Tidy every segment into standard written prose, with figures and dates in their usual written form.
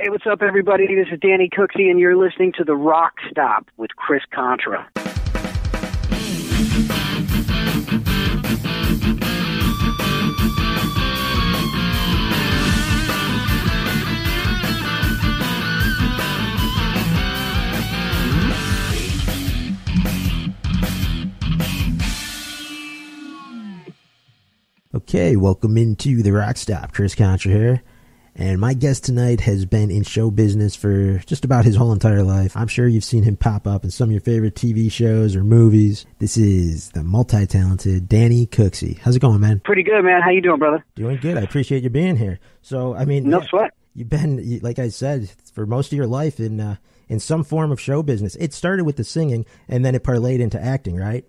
Hey, what's up, everybody? This is Danny Cooksey, and you're listening to The Rock Stop with Chris Contra. Okay, welcome into The Rock Stop. Chris Contra here. And my guest tonight has been in show business for just about his whole entire life. I'm sure you've seen him pop up in some of your favorite TV shows or movies. This is the multi-talented Danny Cooksey. How's it going, man? Pretty good, man. How you doing, brother? Doing good. I appreciate you being here. So, I mean, no sweat. You've been, like I said, for most of your life in some form of show business. It started with the singing, and then it parlayed into acting, right?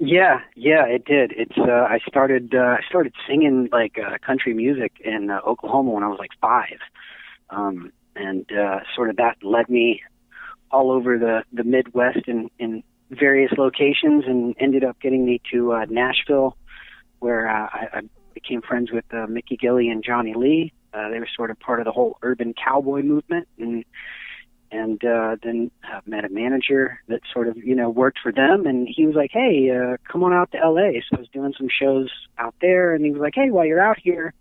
Yeah, it did. I started singing like country music in Oklahoma when I was like 5, and sort of that led me all over the Midwest in various locations, and ended up getting me to Nashville, where I became friends with Mickey Gilley and Johnny Lee. They were sort of part of the whole urban cowboy movement, and then met a manager that sort of, worked for them, and he was like, hey, come on out to L.A. So I was doing some shows out there, and he was like, hey, while you're out here,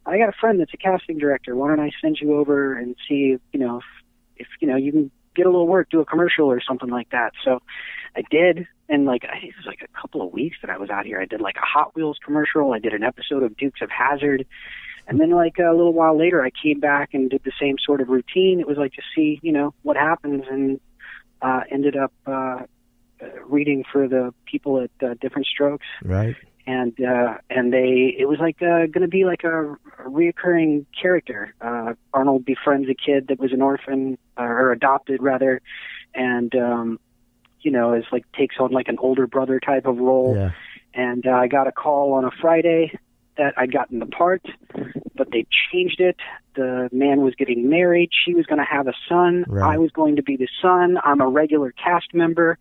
I got a friend that's a casting director. Why don't I send you over and see, if you can get a little work, do a commercial or something like that. So I did, and it was like a couple of weeks that I was out here. I did like a Hot Wheels commercial. I did an episode of Dukes of Hazzard. And then, a little while later, I came back and did the same sort of routine. It was like to see, what happens, and ended up reading for the people at Different Strokes. Right. And it was like going to be like a reoccurring character. Arnold befriends a kid that was an orphan, or adopted rather, and is like takes on like an older brother type of role. Yeah. And I got a call on a Friday that I'd gotten the part, but they changed it. The man was getting married. She was going to have a son. Right. I was going to be the son. I'm a regular cast member.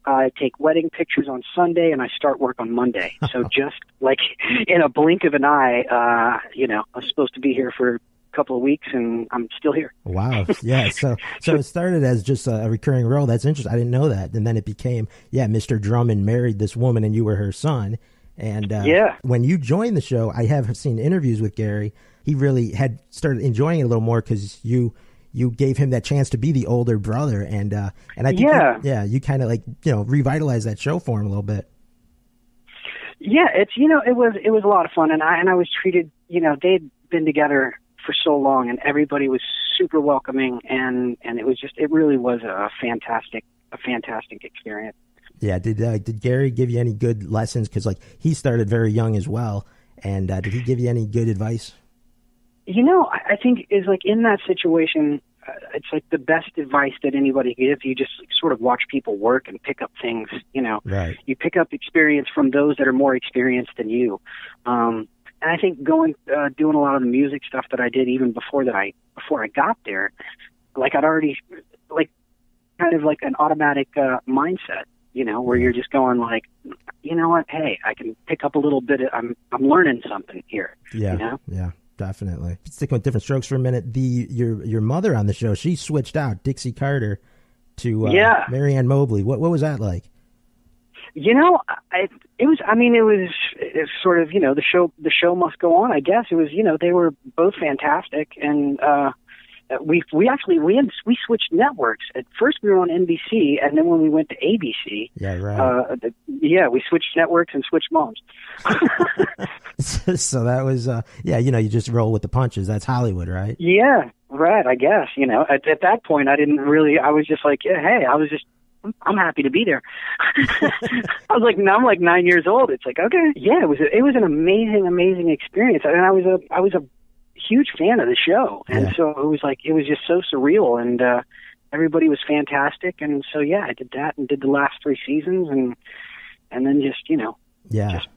I take wedding pictures on Sunday, and I start work on Monday. So just like in a blink of an eye, I was supposed to be here for a couple of weeks, and I'm still here. Wow. Yeah. So it started as just a recurring role. That's interesting. I didn't know that. And then it became, Mr. Drummond married this woman, and you were her son. And when you joined the show, I have seen interviews with Gary. He really had started enjoying it a little more because you gave him that chance to be the older brother, and I think you kind of revitalized that show for him a little bit. Yeah, it was a lot of fun, and I was treated, they'd been together for so long, and everybody was super welcoming, and it really was a fantastic experience. Yeah, did Gary give you any good lessons? Because he started very young as well, and did he give you any good advice? I think is in that situation, it's like the best advice that anybody gives. You just sort of watch people work and pick up things. Right. You pick up experience from those that are more experienced than you. And I think doing a lot of the music stuff that I did even before I got there, I'd already kind of like an automatic mindset. Where you're just going you know what? Hey, I can pick up a little bit. I'm learning something here. Yeah, yeah, definitely. Sticking with Different Strokes for a minute. Your mother on the show, she switched out Dixie Carter to Marianne Mobley. What was that like? It was sort of the show must go on. I guess it was they were both fantastic, and we switched networks. At first we were on NBC, and then when we went to ABC, we switched networks and switched moms. So that was you just roll with the punches. That's Hollywood, right? Yeah, right. I guess at that point I didn't really. I was just like, hey, I'm happy to be there. I'm like 9 years old. It's like, okay, yeah. It was an amazing experience, and I was a huge fan of the show, and so it was just so surreal, and everybody was fantastic, and so I did that and did the last 3 seasons, and then just just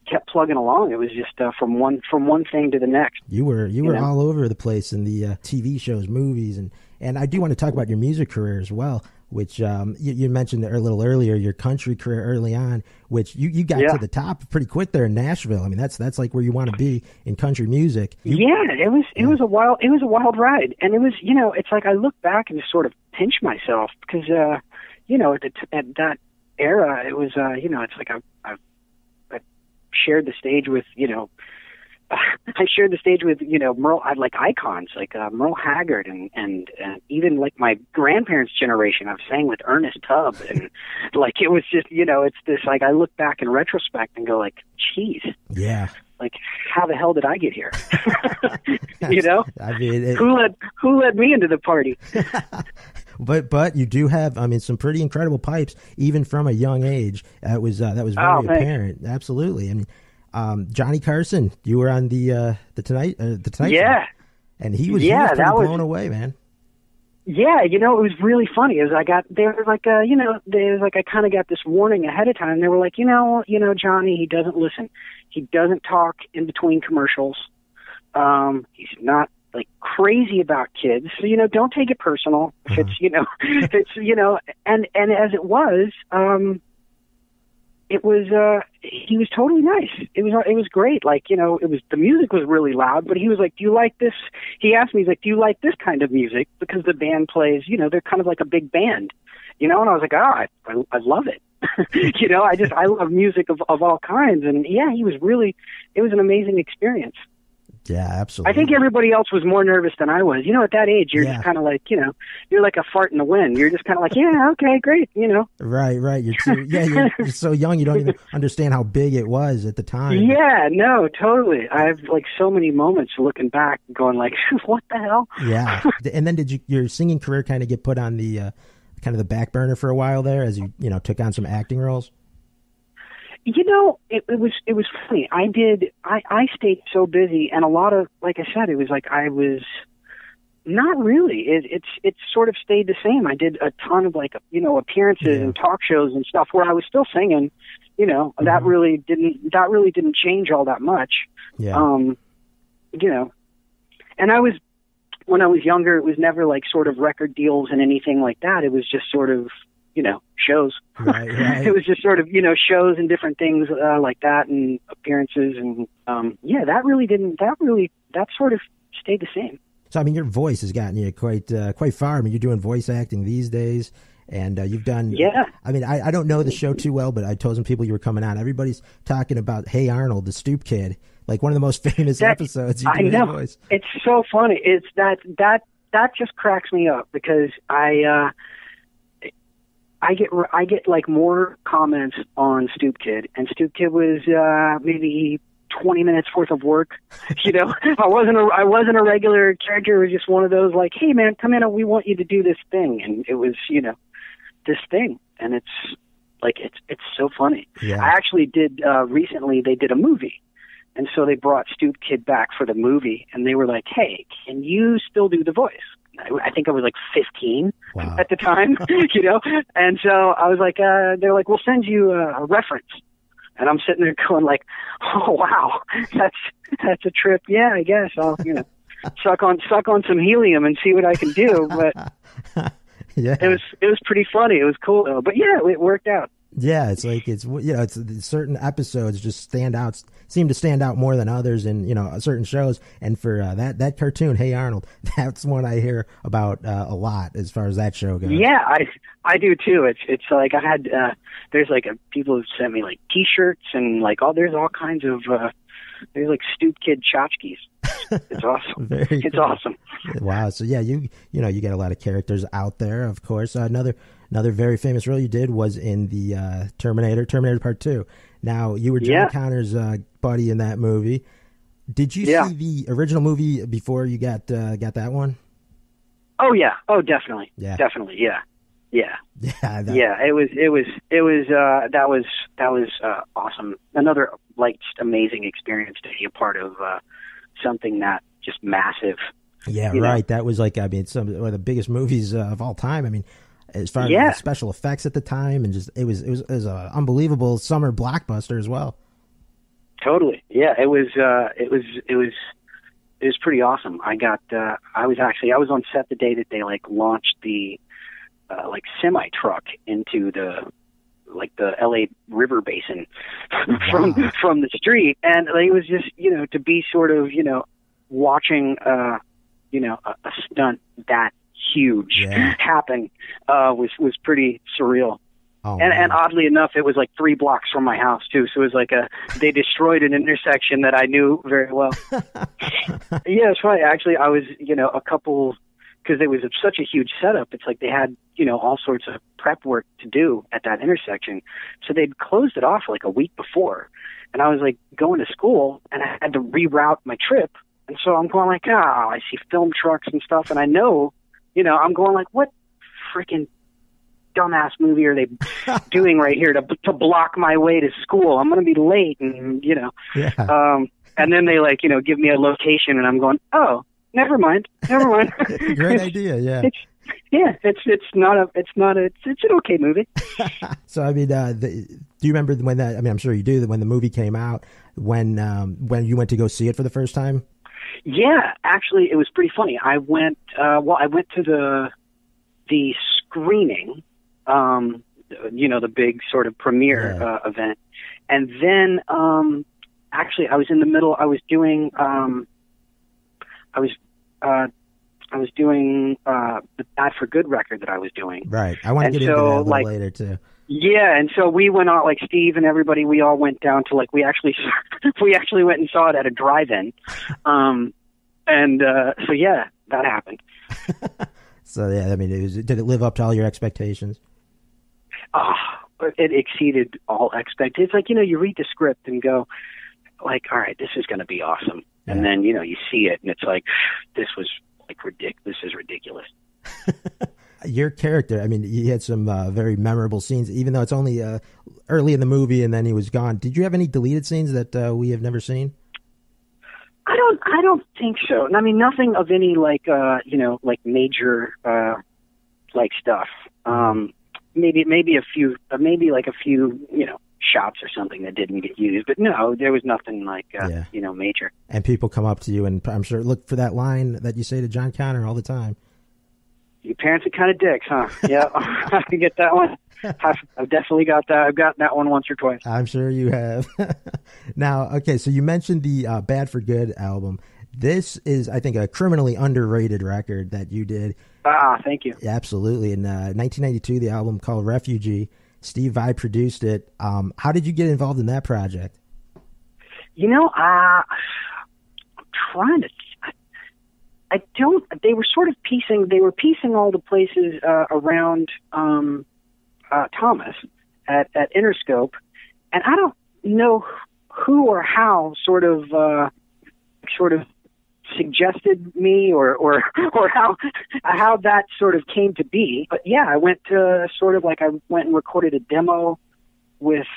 kept plugging along. It was just from one thing to the next. You were all over the place in the TV shows, movies, and I do want to talk about your music career as well. which you mentioned a little earlier, your country career early on, which you got to the top pretty quick there in Nashville. I mean, that's like where you want to be in country music. It was a wild ride, and it was, it's like I look back and just sort of pinch myself because at that era, it was it's like I shared the stage with Merle. I like icons like Merle Haggard and even like my grandparents' generation. I've sang with Ernest Tubb, and like it was just it's this like I look back in retrospect and go like, geez, yeah, like how the hell did I get here? I mean, who led me into the party? But you do have, I mean, some pretty incredible pipes even from a young age. That was very apparent. Absolutely. I mean, Johnny Carson, you were on the Tonight Show, and he was pretty blown away, man. Yeah, it was really funny. I kind of got this warning ahead of time. They were like, Johnny, he doesn't listen. He doesn't talk in between commercials. He's not like crazy about kids. So, don't take it personal. If it's, and as it was, he was totally nice. It was great. Like, the music was really loud, but he was like, do you like this? He asked me, he's like, do you like this kind of music? Because the band plays, they're kind of like a big band, and I was like, I love it. I love music of all kinds. And yeah, it was an amazing experience. Yeah, absolutely. I think everybody else was more nervous than I was. At that age, you're just kind of like, you're like a fart in the wind. You're just kind of like, yeah, okay, great, Right. You're so young, you don't even understand how big it was at the time. Yeah, no, totally. I have like so many moments looking back going like, what the hell? Yeah. And then did your singing career kind of get put on the kind of the back burner for a while there as you took on some acting roles? It was funny. I stayed so busy, and a lot of, like I said, it was like I was not really. It sort of stayed the same. I did a ton of appearances and talk shows and stuff where I was still singing. That really didn't change all that much. Yeah. And when I was younger, it was never like sort of record deals and anything like that. It was just sort of shows. Right. It was just sort of, shows and different things like that and appearances. And that sort of stayed the same. So, I mean, your voice has gotten you quite far. I mean, you're doing voice acting these days, and you've done. Yeah. I mean, I don't know the show too well, but I told some people you were coming on. Everybody's talking about Hey Arnold, the Stoop Kid, like one of the most famous episodes. You do know. Voice. It's so funny. It's that just cracks me up because I get like more comments on Stoop Kid, and Stoop Kid was maybe 20 minutes worth of work. I wasn't a regular character. It was just one of those like, hey man, come in and we want you to do this thing, and it was this thing, and it's so funny. Yeah. I actually did recently. They did a movie, and so they brought Stoop Kid back for the movie, and they were like, hey, can you still do the voice? I think I was like 15 at the time, and so I was like, they're like, we'll send you a reference. And I'm sitting there going like, oh, wow, that's a trip. Yeah, I guess I'll, suck on some helium and see what I can do. But yeah, it was pretty funny. It was cool though. But yeah, it worked out. Yeah, it's like it's certain episodes just seem to stand out more than others in certain shows. And for that cartoon, Hey Arnold, that's one I hear about a lot as far as that show goes. Yeah, I do too. It's like I had there's like people who sent me like T-shirts and like there's all kinds of there's like Stoop Kid tchotchkes. It's awesome. It's awesome. Wow. So yeah, you get a lot of characters out there. Of course, another very famous role you did was in the Terminator Part 2. Now, you were John Connor's buddy in that movie. Did you see the original movie before you got that one? Oh yeah. Oh, definitely. Yeah. Definitely. Yeah. Yeah. Yeah. That was awesome. Another like just amazing experience to be a part of something that just massive. Yeah. Right. That was like, I mean, one of the biggest movies of all time. I mean, as far as the special effects at the time, and just it was an unbelievable summer blockbuster as well. Totally, yeah. It was pretty awesome. I was on set the day that they like launched the like semi truck into the LA River Basin from the street, and it was just to be sort of watching a stunt that huge happen was pretty surreal. Oh, and oddly enough, it was like 3 blocks from my house too. So it was like they destroyed an intersection that I knew very well. Yeah, it's funny. Actually, I was, a couple, because it was such a huge setup. It's like they had, all sorts of prep work to do at that intersection. So they'd closed it off like a week before. And I was like going to school and I had to reroute my trip. And so I'm going like, I see film trucks and stuff. And I know, I'm going like, what freaking dumbass movie are they doing right here to block my way to school? I'm going to be late, and and then they give me a location, and I'm going, oh, never mind. Great idea, yeah. It's an okay movie. So I mean, do you remember when that? I mean, I'm sure you do. That when the movie came out, when you went to go see it for the first time. Yeah, actually, it was pretty funny. I went to the screening. The big sort of premiere event. And then actually I was in the middle, I was doing the Bad for Good record that I was doing. Right. I want to get into that a little later too. Yeah, and so we went out, like Steve and everybody, we all went down to we actually went and saw it at a drive-in. So yeah, that happened. So yeah, I mean, did it live up to all your expectations? It exceeded all expectations. It's like, you read the script and go like, all right, this is going to be awesome. Yeah. And then, you see it and it's like, this was like this is ridiculous. Your character, I mean, you had some very memorable scenes, even though it's only early in the movie and then he was gone. Did you have any deleted scenes that we have never seen? I don't think so. I mean, nothing of any like major stuff. Maybe a few, shots or something that didn't get used, but no, there was nothing like major. And people come up to you and I'm sure look for that line that you say to John Connor all the time. Your parents are kind of dicks, huh? Yeah, I can get that one. I've definitely got that. I've gotten that one once or twice. I'm sure you have. Now, okay, so you mentioned the Bad for Good album. This is, I think, a criminally underrated record that you did. Thank you. Yeah, absolutely. In 1992, the album called Refugee. Steve Vai produced it. How did you get involved in that project? I'm trying to. I don't. They were sort of piecing all the places around Thomas at Interscope, and I don't know who or how sort of suggested me or how that sort of came to be. But yeah, I went to I went and recorded a demo with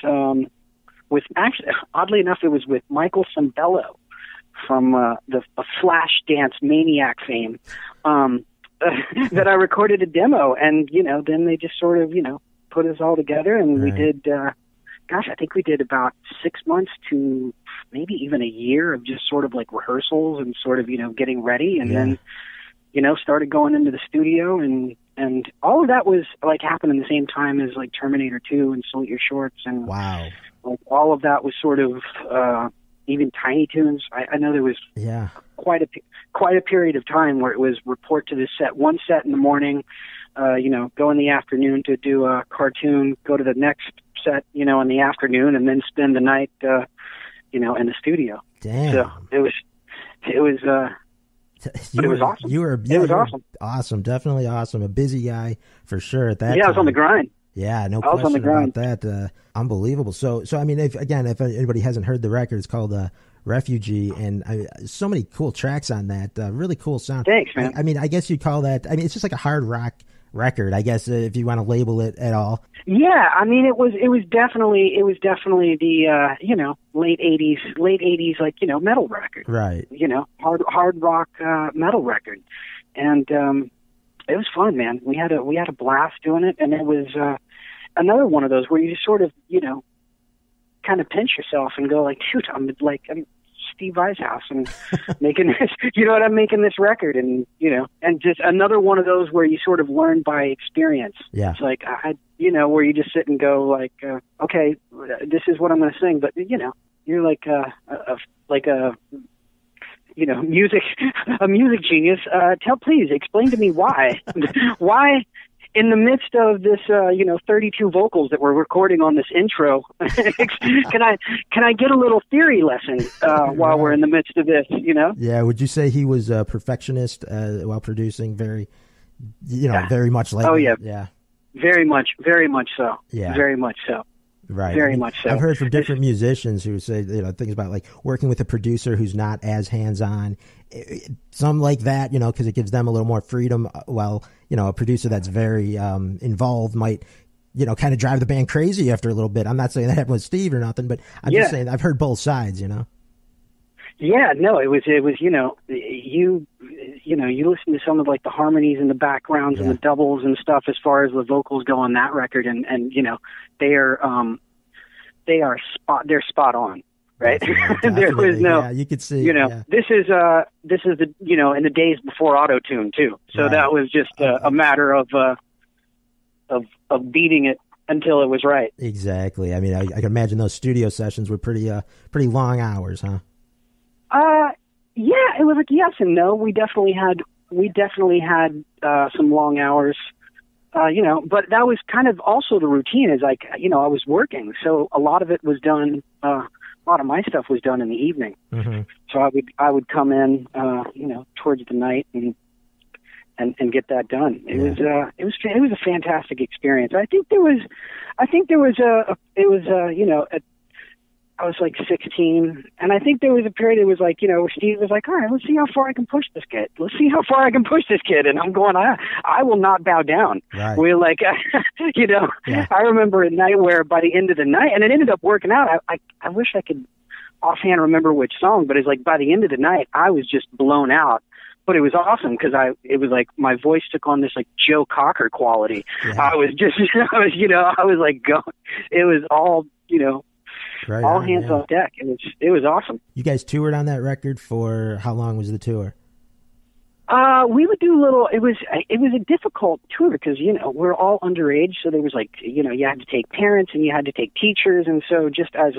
actually, oddly enough, it was with Michael Sembello from the Flashdance Maniac fame, that I recorded a demo, and then they just sort of put us all together, and we did. I think we did about 6 months to maybe even a year of just sort of like rehearsals and sort of getting ready, and then started going into the studio, and all of that was like happening the same time as like Terminator 2 and Salute Your Shorts, and wow, like all of that was sort of. Even Tiny Toons. I know there was quite a period of time where it was report to this set, one set in the morning, go in the afternoon to do a cartoon, go to the next set, in the afternoon, and then spend the night, in the studio. Damn. So it was awesome. It was awesome. Awesome. Definitely awesome. A busy guy for sure at that time. Yeah, I was on the grind. Yeah, no question about that. Unbelievable. So I mean, if anybody hasn't heard the record, it's called Refugee, and so many cool tracks on that. Really cool sound. Thanks, man. I mean, I guess you'd call that. I mean, it's just like a hard rock record, I guess, if you want to label it at all. Yeah, I mean, it was definitely the late '80s like metal record, right? Hard rock metal record, and it was fun, man. We had a blast doing it, and it was another one of those where you just sort of kind of pinch yourself and go like, shoot, I'm Steve Vai's house and making this, you know what, I'm making this record, and, you know, and just another one of those where you sort of learn by experience. Yeah. It's like, you know, where you just sit and go like, okay, this is what I'm going to sing. But, you know, you're like a you know, a music genius. Please explain to me why, why in the midst of this, you know, 32 vocals that we're recording on this intro, can I get a little theory lesson while we're in the midst of this, you know? Yeah. Would you say he was a perfectionist while producing? Very, you know, very much like. Oh yeah. Yeah. Very much so. Yeah. Very much so. Right. Very much so. I've heard from different musicians who say, you know, things about like working with a producer who's not as hands-on. Some like that, you know, because it gives them a little more freedom, while, you know, a producer that's very involved might, you know, kind of drive the band crazy after a little bit. I'm not saying that happened with Steve or nothing, but I'm just saying I've heard both sides, you know. Yeah, no, it was, you know, you listen to some of like the harmonies and the backgrounds and the doubles and stuff as far as the vocals go on that record, and you know, they're spot on, right? Definitely. There was no, you could see, you know, this is the, you know, in the days before auto-tune too. So that was just a matter of beating it until it was right. Exactly. I mean, I can imagine those studio sessions were pretty long hours, huh? Yeah, it was like yes and no. We definitely had some long hours, you know, but that was kind of also the routine, is like, you know, I was working, so a lot of it was done, a lot of my stuff was done in the evening. Mm-hmm. So I would come in, you know, towards the night and get that done. It was a fantastic experience. I think there was you know, I was like 16, and I think there was a period, it was like, you know, where Steve was like, all right, let's see how far I can push this kid. And I'm going, I will not bow down. Right. We're like, you know, I remember a night where by the end of the night, and it ended up working out. I wish I could offhand remember which song, but it's like by the end of the night, I was just blown out. But it was awesome because it was like my voice took on this like Joe Cocker quality. Yeah. I was like going, it was all, you know, right all on, hands on deck. It was awesome. You guys toured on that record for how long was the tour? We would do it was a difficult tour because, you know, we're all underage. So there was like, you know, you had to take parents and you had to take teachers. And so just as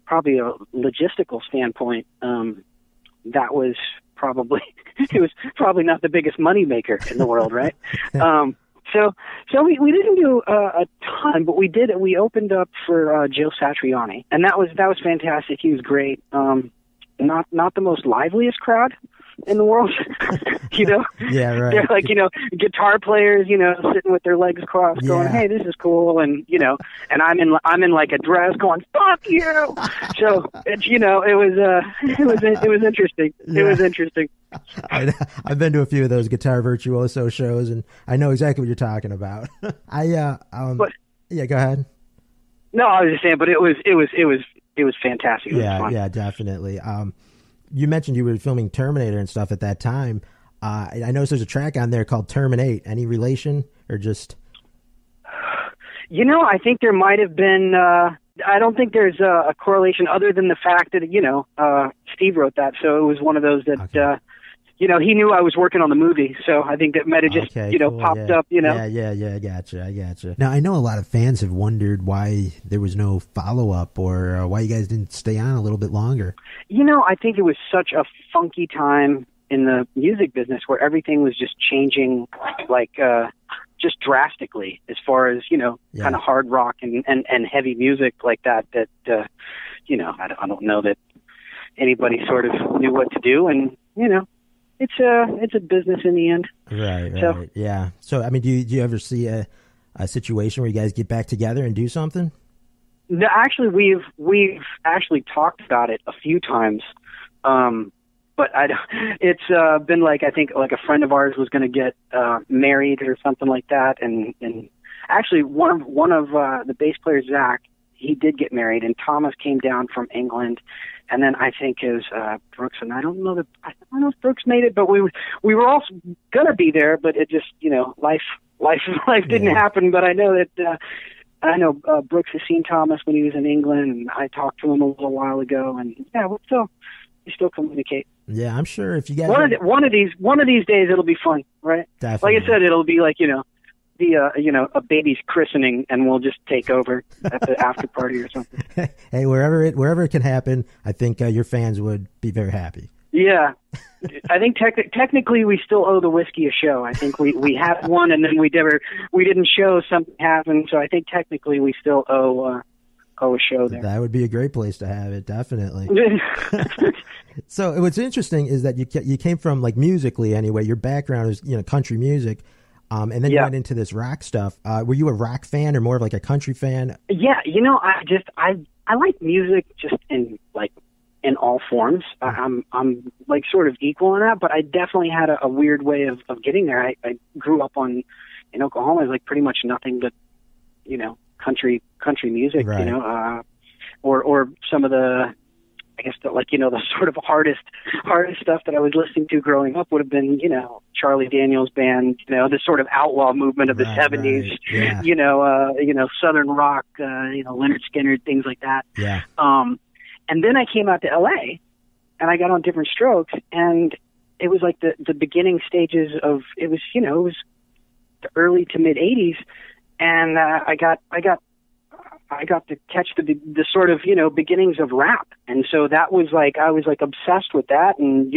probably a logistical standpoint, that was it was probably not the biggest moneymaker in the world. Right. So we didn't do a ton, but we opened up for Joe Satriani, and that was fantastic. He was great. Not the most liveliest crowd in the world, you know. Yeah, right. They're like, you know, guitar players, you know, sitting with their legs crossed, going, "Hey, this is cool," and you know, and I'm in like a dress, going, "Fuck you." So it's, you know, it was interesting. Yeah. It was interesting. I've been to a few of those Guitar Virtuoso shows, and I know exactly what you're talking about. Yeah, go ahead. No, I was just saying, but it was fantastic. It was fun. Yeah, definitely. You mentioned you were filming Terminator and stuff at that time. I noticed there's a track on there called Terminate. Any relation or just? You know, I think there might have been. I don't think there's a correlation other than the fact that, you know, Steve wrote that. So it was one of those that, okay. You know, he knew I was working on the movie. So I think that might have just, you know, cool, popped up, you know. Yeah. I gotcha. Now, I know a lot of fans have wondered why there was no follow-up or why you guys didn't stay on a little bit longer. You know, I think it was such a funky time in the music business where everything was just changing, like, just drastically as far as, you know, kind of hard rock and heavy music like that, you know, I don't know that anybody sort of knew what to do. And, you know, it's a business in the end. Right. So, yeah. So, I mean, do you ever see a situation where you guys get back together and do something? No, actually, we've actually talked about it a few times. But it's been like, I think like a friend of ours was going to get married or something like that, and actually one of the bass players, Zach, he did get married, and Thomas came down from England, and then I think is Brooks, and I don't know if Brooks made it, but we were all gonna be there, but it just, you know, life didn't happen. But I know that Brooks has seen Thomas when he was in England, and I talked to him a little while ago, and yeah, so still communicate. Yeah, I'm sure if you guys one of these days it'll be fun, right? Definitely. Like I said, it'll be like a baby's christening, and we'll just take over at the after party or something. Hey, wherever it can happen, I think your fans would be very happy. Yeah, I think technically we still owe the whiskey a show. I think we had one, and then we didn't show, something happened. So I think technically we still owe a show there. That would be a great place to have it, definitely. So what's interesting is that you came from, like, musically anyway. Your background is country music, and then you went into this rock stuff. Were you a rock fan or more of like a country fan? Yeah, I like music just in all forms. I'm like sort of equal in that, but I definitely had a weird way of getting there. I grew up in Oklahoma. It's like pretty much nothing but country music, right. Or some of the, I guess, the sort of hardest stuff that I was listening to growing up would have been, Charlie Daniels Band, the sort of outlaw movement of the '70s, right. Yeah. Southern rock, Leonard Skinner, things like that. Yeah. And then I came out to LA and I got on Different Strokes, and it was like the beginning stages of, it was the early to mid '80s. And I got to catch the sort of beginnings of rap, and so that was like, I was like obsessed with that, and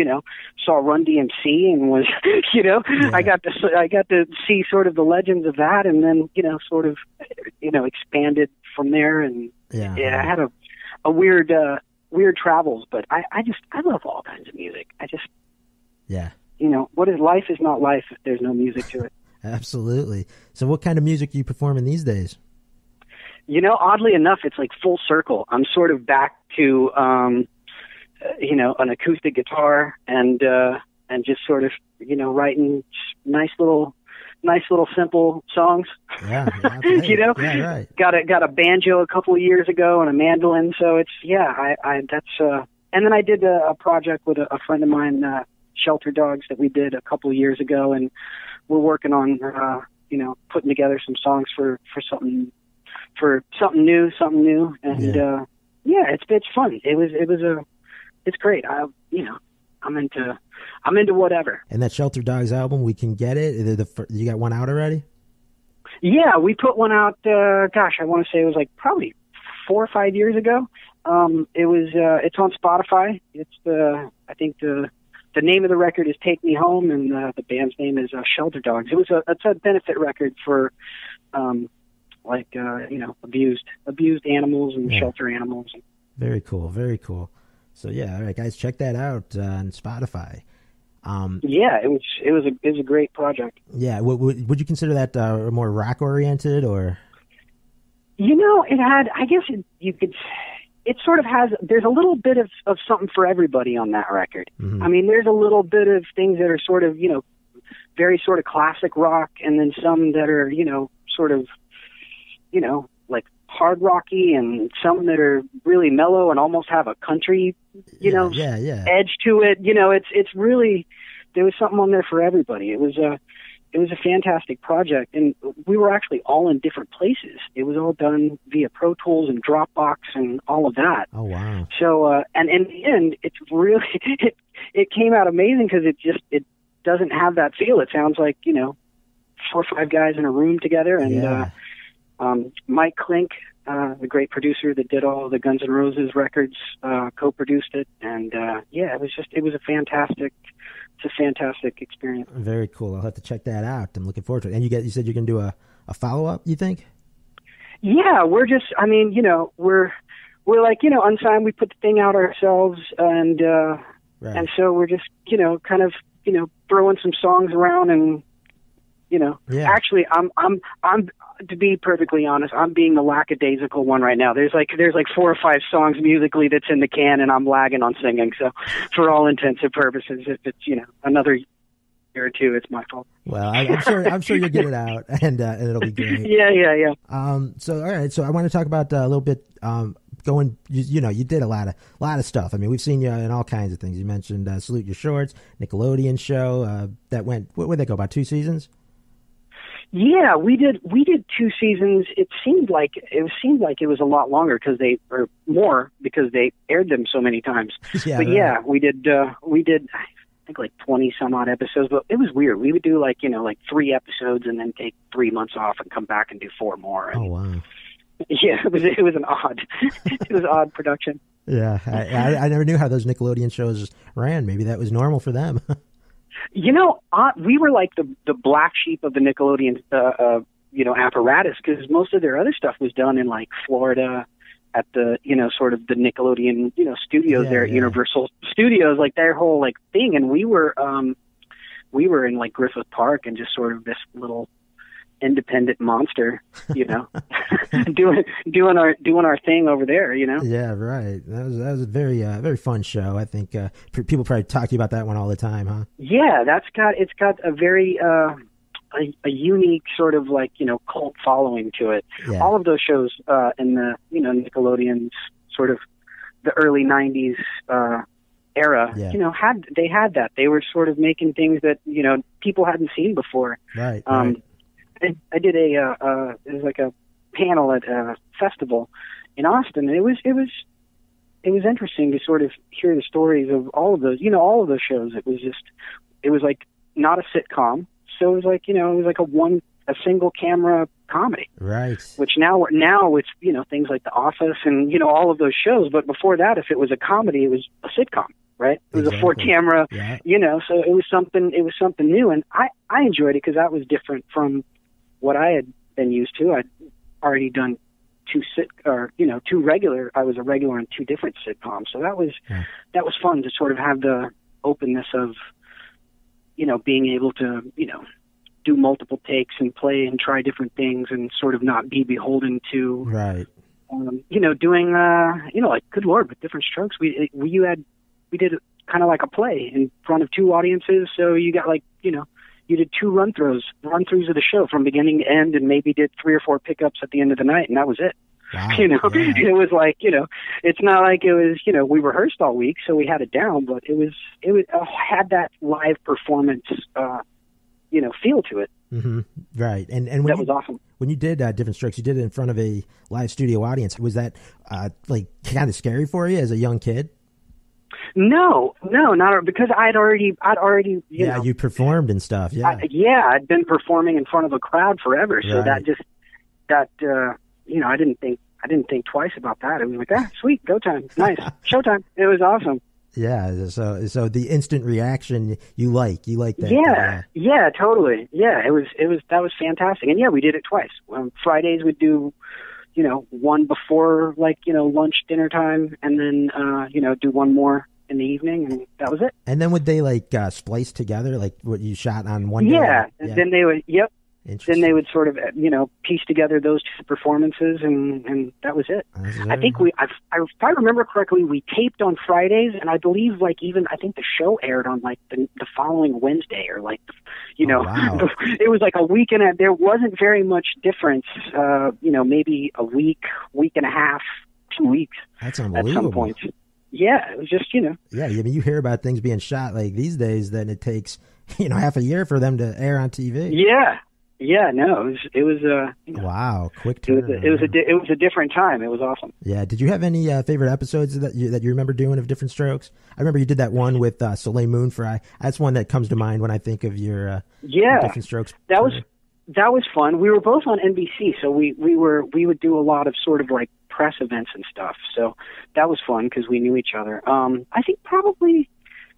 saw Run DMC, and was yeah. I got to see sort of the legends of that, and then sort of expanded from there, and I had a weird travels, but I love all kinds of music. What is life is not life if there's no music to it. Absolutely. So what kind of music are you performing these days? Oddly enough, it's like full circle. I'm sort of back to, an acoustic guitar and just sort of, writing nice little simple songs. Yeah. Yeah, right. Got a banjo a couple of years ago and a mandolin. So it's, and then I did a project with a friend of mine, Shelter Dogs, that we did a couple of years ago, and we're working on, putting together some songs for something new, and it's fun. It's great. I'm into whatever. And that Shelter Dogs album, we can get it. You got one out already? Yeah, we put one out. I want to say it was like probably 4 or 5 years ago. It's on Spotify. I think the name of the record is Take Me Home, and the band's name is Shelter Dogs. It's a benefit record for, abused animals and shelter animals. Very cool, very cool. So yeah, all right, guys, check that out on Spotify. It was a great project. Yeah, would you consider that more rock oriented, or? It had, I guess you could. It sort of has, there's a little bit of something for everybody on that record. Mm-hmm. I mean, there's a little bit of things that are sort of, very sort of classic rock, and then some that are, sort of, like hard rocky, and some that are really mellow and almost have a country, edge to it. It's really, there was something on there for everybody. It was a fantastic project, and we were actually all in different places. It was all done via Pro Tools and Dropbox and all of that. Oh, wow. So, and in the end, it's really, it came out amazing, because it doesn't have that feel. It sounds like, 4 or 5 guys in a room together, and Mike Klink, the great producer that did all the Guns N' Roses records, co-produced it, and it was a fantastic experience. Very cool. I'll have to check that out. I'm looking forward to it. And you said you're going to do a follow-up, you think? Yeah, we're just, we're like, Unsigned, we put the thing out ourselves, and right. And so we're just, kind of, throwing some songs around, and, actually, I'm to be perfectly honest, I'm being the lackadaisical one right now. There's like 4 or 5 songs musically that's in the can, and I'm lagging on singing. So for all intents and purposes, if it's, another year or two, it's my fault. Well, I'm sure you'll get it out, and it'll be great. Yeah. So all right. So I want to talk about a little bit, going, you did a lot of stuff. I mean, we've seen you in all kinds of things. You mentioned Salute Your Shorts, Nickelodeon show, that went, where'd they go, about 2 seasons? Yeah, we did 2 seasons. It seemed like it was a lot longer because they aired them so many times. Yeah, but right. yeah, we did I think like 20 some odd episodes, but it was weird. We would do like 3 episodes and then take 3 months off and come back and do 4 more. And, oh wow. Yeah, it was an odd odd production. Yeah, I never knew how those Nickelodeon shows ran. Maybe that was normal for them. We were like the black sheep of the Nickelodeon, apparatus, because most of their other stuff was done in like Florida at the, sort of the Nickelodeon, studios there at Universal Studios, like their whole like thing. And we were in like Griffith Park and just sort of this little independent monster, doing our thing over there, Yeah, right. That was a very fun show. I think people probably talk to you about that one all the time, huh? Yeah, it's got a very a unique sort of like cult following to it. Yeah. All of those shows in the Nickelodeon's sort of the early '90s era, they had that. They were sort of making things that people hadn't seen before. Right. I did it was like a panel at a festival in Austin, and it was interesting to sort of hear the stories of all of those shows. It was like not a sitcom, so it was like a single camera comedy. Right. Which now it's things like The Office and all of those shows, but before that, if it was a comedy, it was a sitcom. Right, it was exactly. A 4-camera, so it was something new, and I enjoyed it because that was different from what I had been used to. I'd already done 2 regular. I was a regular in 2 different sitcoms, so that was fun to sort of have the openness of being able to do multiple takes and play and try different things and sort of not be beholden to doing like good Lord, with Different Strokes. We did kind of like a play in front of 2 audiences, so you got like you did 2 run-throughs of the show from beginning to end, and maybe did 3 or 4 pickups at the end of the night, and that was it. Wow. It was like it's not like it was we rehearsed all week, so we had it down, but it had that live performance feel to it. Mm-hmm. Right, and when that was awesome. When you did Different Strokes, you did it in front of a live studio audience. Was that like kind of scary for you as a young kid? No, not because I'd already you performed and stuff. Yeah, I'd been performing in front of a crowd forever, so right. I didn't think twice about that. It was like, sweet, go time, nice, showtime. It was awesome. Yeah, so the instant reaction you like that. Yeah, totally. Yeah, that was fantastic, and yeah, we did it twice. Fridays we'd do one before lunch, dinner time, and then do one more in the evening, and that was it. And then would they splice together like what you shot on one day? Yeah, then they would. Yep. Then they would sort of piece together those 2 performances, and that was it. I think if I remember correctly, we taped on Fridays, and I believe I think the show aired on like the following Wednesday, or like wow. It was like a week and there wasn't very much difference. Maybe a week and a half, 2 weeks. That's unbelievable. At some points. Yeah, it was just Yeah, I mean, you hear about things being shot like these days, then it takes half a year for them to air on TV. Yeah, no, it was wow, quick turn. It was a different time. It was awesome. Yeah. Did you have any favorite episodes that you remember doing of Different Strokes? I remember you did that one with Soleil Moon Frye. That's one that comes to mind when I think of your Different Strokes. That was fun. We were both on NBC, so we would do a lot of sort of like press events and stuff. So that was fun because we knew each other. I think probably.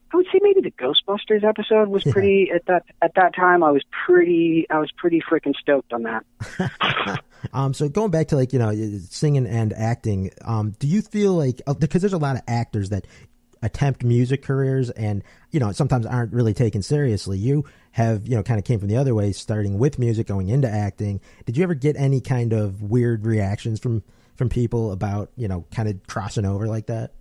I would say maybe the Ghostbusters episode was pretty at that time. I was pretty freaking stoked on that. So going back to singing and acting, do you feel like because there's a lot of actors that attempt music careers and sometimes aren't really taken seriously. You have kind of came from the other way, starting with music, going into acting. Did you ever get any kind of weird reactions from people about kind of crossing over like that?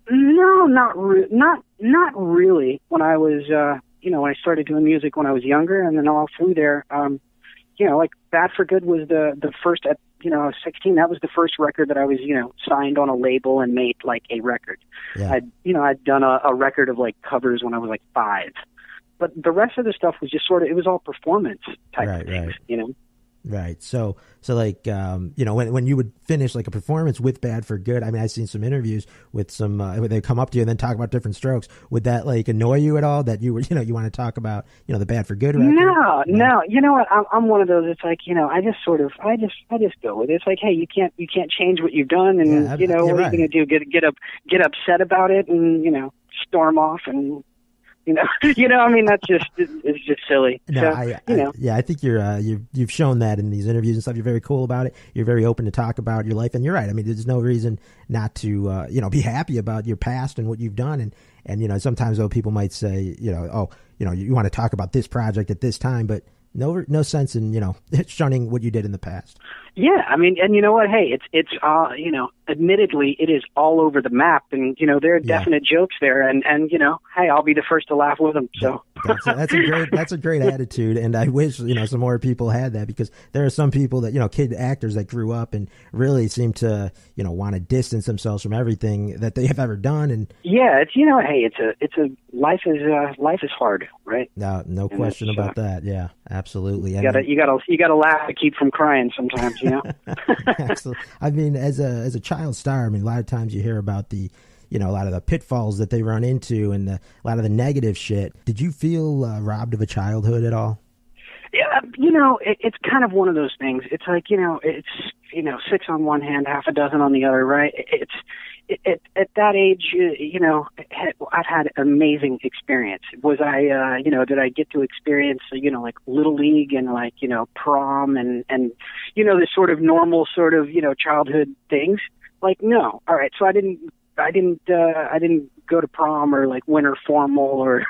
No, not really. When I was, when I started doing music when I was younger, and then all through there, like Bad for Good was the first. I was 16. That was the first record that I was, signed on a label and made like a record. Yeah. I'd done a record of like covers when I was like 5, but the rest of the stuff was just sort of, it was all performance type of things, Right. So like, when you would finish like a performance with Bad for Good, I mean, I've seen some interviews with some, where they come up to you and then talk about different strokes. Would that like annoy you at all that you were, you want to talk about, the Bad for Good record? No. You know what? I'm one of those. It's like, I just go with it. It's like, hey, you can't change what you've done. And, what are you going to do? Get upset about it and, storm off and, I mean, it's just silly. No, so, I think you've shown that in these interviews and stuff. You're very cool about it. You're very open to talk about your life, and you're right. I mean, there's no reason not to, be happy about your past and what you've done. And sometimes though people might say, you want to talk about this project at this time, but no sense in, shunning what you did in the past. Yeah, I mean, and you know what? Hey, it's admittedly, it is all over the map, and there are definite jokes there, and hey, I'll be the first to laugh with them. So that's a great attitude, and I wish some more people had that, because there are some people that kid actors that grew up and really seem to want to distance themselves from everything that they have ever done, and it's hey, it's a life is hard, right? No question about that. Yeah, absolutely. You gotta laugh to keep from crying sometimes. Absolutely. I mean, as a child star, I mean, a lot of times you hear about the, a lot of the pitfalls that they run into and a lot of the negative shit. Did you feel robbed of a childhood at all? Yeah, it's kind of one of those things. It's like, it's, 6 on one hand, half a dozen on the other, right? At that age, I've had amazing experience. Was I, did I get to experience, like Little League and like, prom and this sort of normal sort of, childhood things? Like, no. All right. So I didn't go to prom or like winter formal or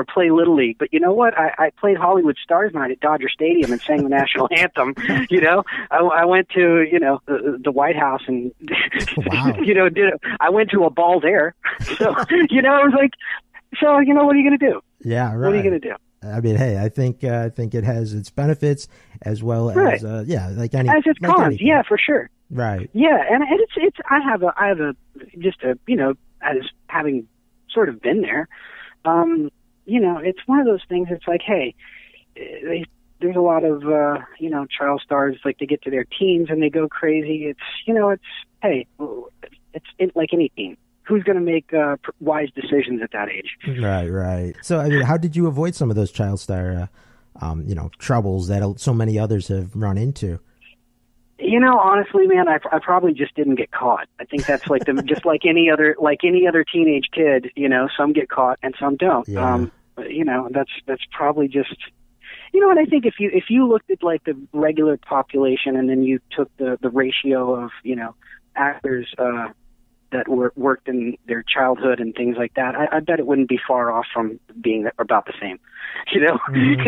play Little League. But you know what? I played Hollywood Stars Night at Dodger Stadium and sang the national anthem. I went to, the White House and, wow. I went to a ball there. So, it was like, what are you going to do? Yeah, right. What are you going to do? I mean, hey, I think it has its benefits as well as, like any. As its cons, anything. yeah, for sure. Right. Yeah, and it's I have a as having sort of been there, it's one of those things. It's like, hey, there's a lot of child stars, like they get to their teens and they go crazy. It's like any teen. Who's going to make wise decisions at that age? Right. So, I mean, how did you avoid some of those child star, troubles that so many others have run into? Honestly, man, I probably just didn't get caught. I think that's like just like any other teenage kid. Some get caught and some don't. Yeah. That's probably just. And I think if you looked at like the regular population and then you took the ratio of actors that worked in their childhood and things like that, I bet it wouldn't be far off from being about the same. Mm-hmm.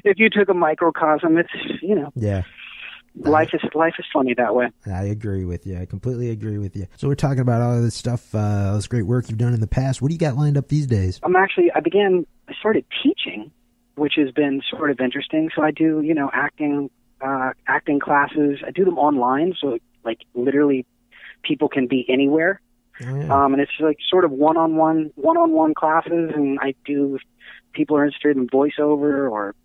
If you took a microcosm, it's Yeah. Life is funny that way. I agree with you. I completely agree with you. So we're talking about all of this stuff, all this great work you've done in the past. What do you got lined up these days? I started teaching, which has been sort of interesting. So I do, acting classes. I do them online. So like literally people can be anywhere. Oh, yeah. And it's like sort of one-on-one classes. And I do, if people are interested in voiceover or,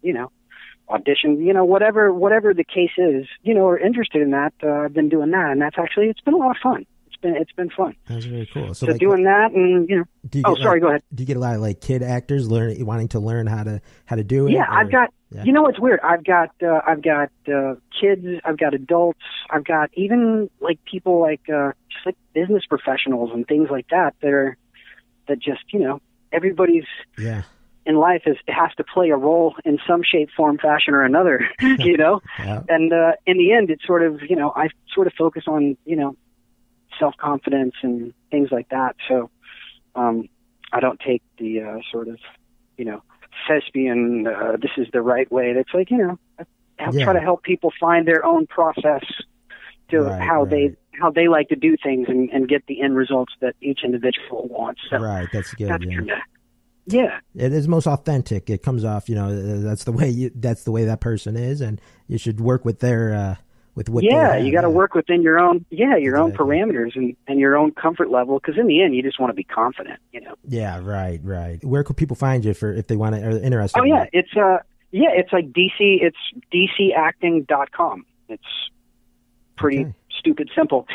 audition, whatever the case is, or interested in that, I've been doing that, and it's been a lot of fun. It's been fun. That's very cool. So like, doing that, and go ahead. Do you get a lot of like kid actors wanting to learn how to do it? Yeah, I've got. Yeah. What's weird? I've got kids. I've got adults. I've got even like people like just like business professionals and things like that that just everybody's. Yeah. In life has to play a role in some shape, form, fashion, or another, Yeah. And in the end, it's sort of, I sort of focus on, self-confidence and things like that. So I don't take the sort of, thespian, this is the right way. That's like, I try to help people find their own process to how they like to do things and get the end results that each individual wants. So right, that's good. Yeah, it is most authentic. It comes off, that's the way that person is, and you should work with their with what. Yeah, you got to work within your own own parameters and your own comfort level, because in the end, you just want to be confident. Yeah, right. Where could people find you if they want to are interested? Oh yeah, it's Yeah, it's like DC. It's DCacting.com. It's pretty stupid simple.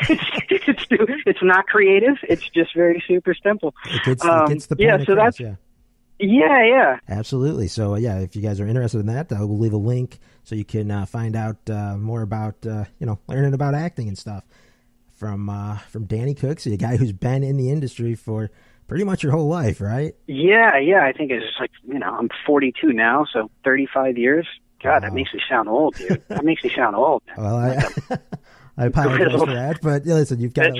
It's not creative. It's just very super simple. It gets the point across, Yeah. Absolutely. So, if you guys are interested in that, we'll leave a link so you can find out more about, learning about acting and stuff from Danny Cooksey, a guy who's been in the industry for pretty much your whole life, right? Yeah. I think it's like, I'm 42 now, so 35 years. God, that makes me sound old, dude. That makes me sound old. Well, I apologize for that, but listen, you've got... It's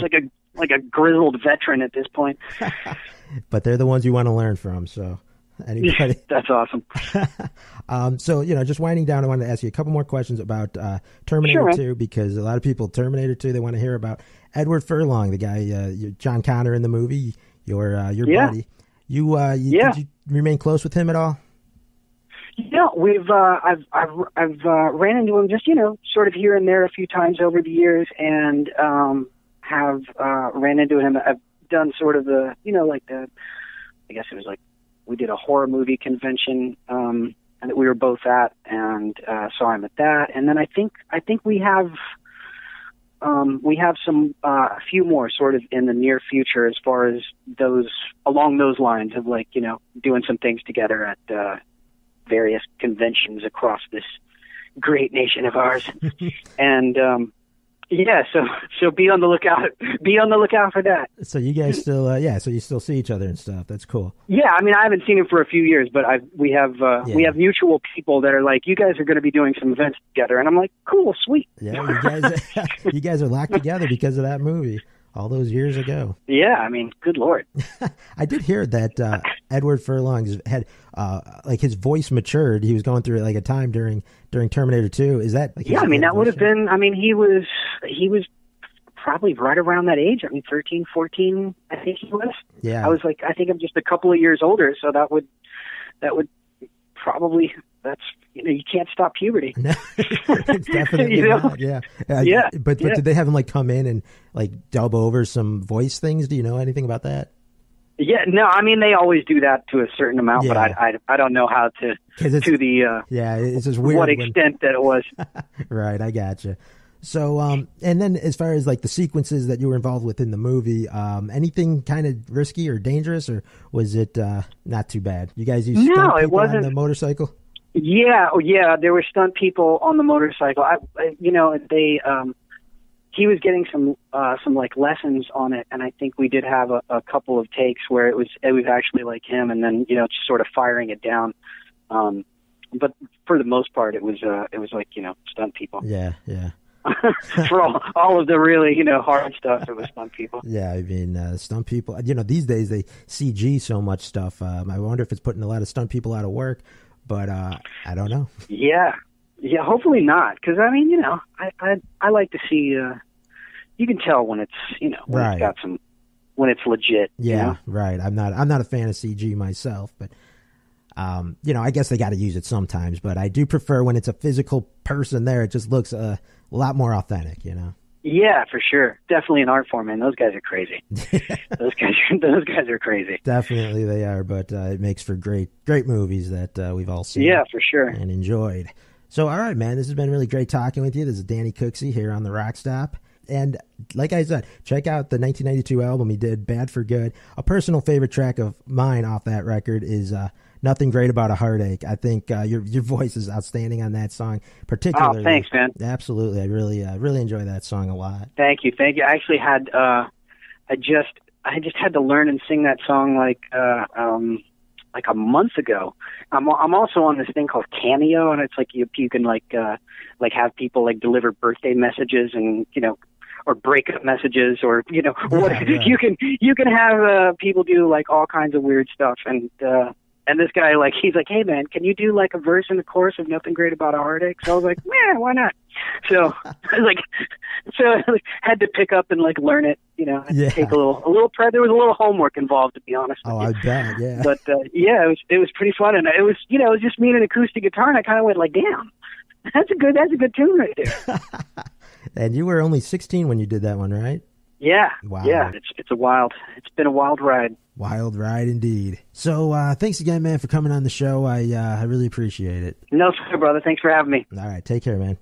like a grizzled veteran at this point. But they're the ones you want to learn from, so... Anybody? That's awesome. So, just winding down, I wanted to ask you a couple more questions about Terminator 2, because a lot of people, Terminator 2, they want to hear about Edward Furlong, the guy, John Connor in the movie, your buddy. Did you remain close with him at all? We've I've ran into him just sort of here and there a few times over the years, and have ran into him. I've done sort of I guess it was like we did a horror movie convention and that we were both at, and saw him at that. And then I think we have some a few more sort of in the near future as far as those along those lines of doing some things together at various conventions across this great nation of ours. And so be on the lookout. Be on the lookout for that. So you guys still, so you still see each other and stuff. That's cool. Yeah, I mean, I haven't seen him for a few years, but we have mutual people that are like, you guys are going to be doing some events together, and I'm like, cool, sweet. Yeah, you guys are locked together because of that movie all those years ago. Yeah, I mean, good Lord. I did hear that Edward Furlong had his voice matured. He was going through a time during Terminator 2. Is that? I mean, that would have been. I mean, he was probably right around that age. I mean, 13, 14, I think he was. Yeah. I think I'm just a couple of years older, so that would probably. That's you can't stop puberty. No, it's definitely not. Yeah. But did they have him come in and dub over some voice things? Do you know anything about that? Yeah, no. I mean, they always do that to a certain amount, but I don't know how to it's just weird. What extent that it was. Right, I gotcha. So, and then as far as the sequences that you were involved with in the movie, anything kind of risky or dangerous, or was it not too bad? You guys used stunt people on the motorcycle? Yeah, there were stunt people on the motorcycle. He was getting some lessons on it, and I think we did have a couple of takes where it was actually like him, and then just sort of firing it down. But for the most part, it was stunt people. Yeah. For all of the really hard stuff, it was stunt people. Yeah, I mean stunt people. These days they CG so much stuff. I wonder if it's putting a lot of stunt people out of work. But I don't know. Yeah, hopefully not. Because I mean, I like to see. You can tell when it's when it's got some, when it's legit. Yeah, right. I'm not a fan of CG myself, but I guess they got to use it sometimes. But I do prefer when it's a physical person there. It just looks a lot more authentic. Yeah, for sure. Definitely an art form, man. Those guys are crazy. Those guys are crazy. Definitely they are, but it makes for great movies that we've all seen. Yeah, for sure. And enjoyed. So, all right, man, this has been really great talking with you. This is Danny Cooksey here on the Rock Stop. And like I said, check out the 1992 album he did, Bad for Good. A personal favorite track of mine off that record is Nothing Great About a Heartache. I think your voice is outstanding on that song, particularly. Oh, thanks, man. Absolutely. I really enjoy that song a lot. Thank you. I actually had I just had to learn and sing that song like a month ago. I'm also on this thing called Cameo, and it's like you can have people deliver birthday messages and or breakup messages, or right. You can have people do all kinds of weird stuff, and this guy he's like, hey man, can you do a verse and a chorus of Nothing Great About a Heartache? So I was like, yeah, why not? So I had to pick up and learn it. Take a little prep. There was a little homework involved, to be honest. Oh, I bet, yeah. But it was pretty fun, and it was just me and an acoustic guitar, and I kind of went damn, that's a good tune right there. And you were only 16 when you did that one, right? Yeah. Wow. Yeah. It's been a wild ride. Wild ride indeed. So thanks again, man, for coming on the show. I really appreciate it. No, sir, brother. Thanks for having me. All right. Take care, man.